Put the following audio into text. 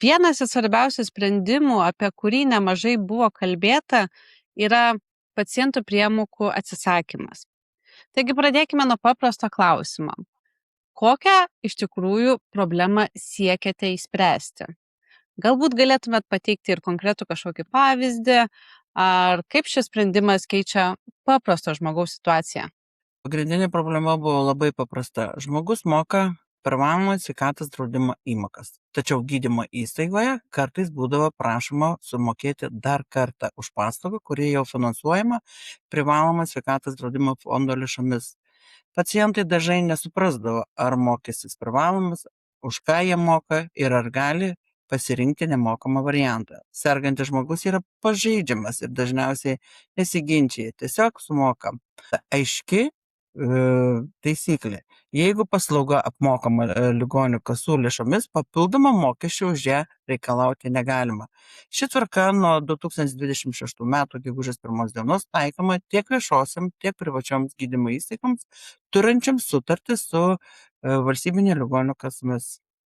Vienas iš svarbiausių sprendimų, apie kurį nemažai buvo kalbėta, yra pacientų priemokų atsisakymas. Taigi pradėkime nuo paprasto klausimo. Kokią iš tikrųjų problemą siekiate išspręsti? Galbūt galėtumėt pateikti ir konkretų kažkokį pavyzdį, ar kaip šis sprendimas keičia paprasto žmogaus situaciją? Pagrindinė problema buvo labai paprasta. Žmogus moka privalomą sveikatos draudimo įmokas. Tačiau gydymo įstaigoje kartais būdavo prašoma sumokėti dar kartą už paslaugą, kuri jau finansuojama privalomą sveikatos draudimo fondo lėšomis. Pacientai dažnai nesuprasdavo, ar mokestis privalomas, už ką jie moka ir ar gali pasirinkti nemokamą variantą. Sergantis žmogus yra pažeidžiamas ir dažniausiai nesiginčia, tiesiog sumoka. Aiški taisyklė. Jeigu paslauga apmokama ligonių kasų lėšomis, papildomą mokesčių už ją reikalauti negalima. Ši tvarka nuo 2026 m. gegužės 1 dienos taikoma tiek viešosiam, tiek privačioms gydymo įstaigoms, turinčiams sutartį su valstybinė ligonių kasomis.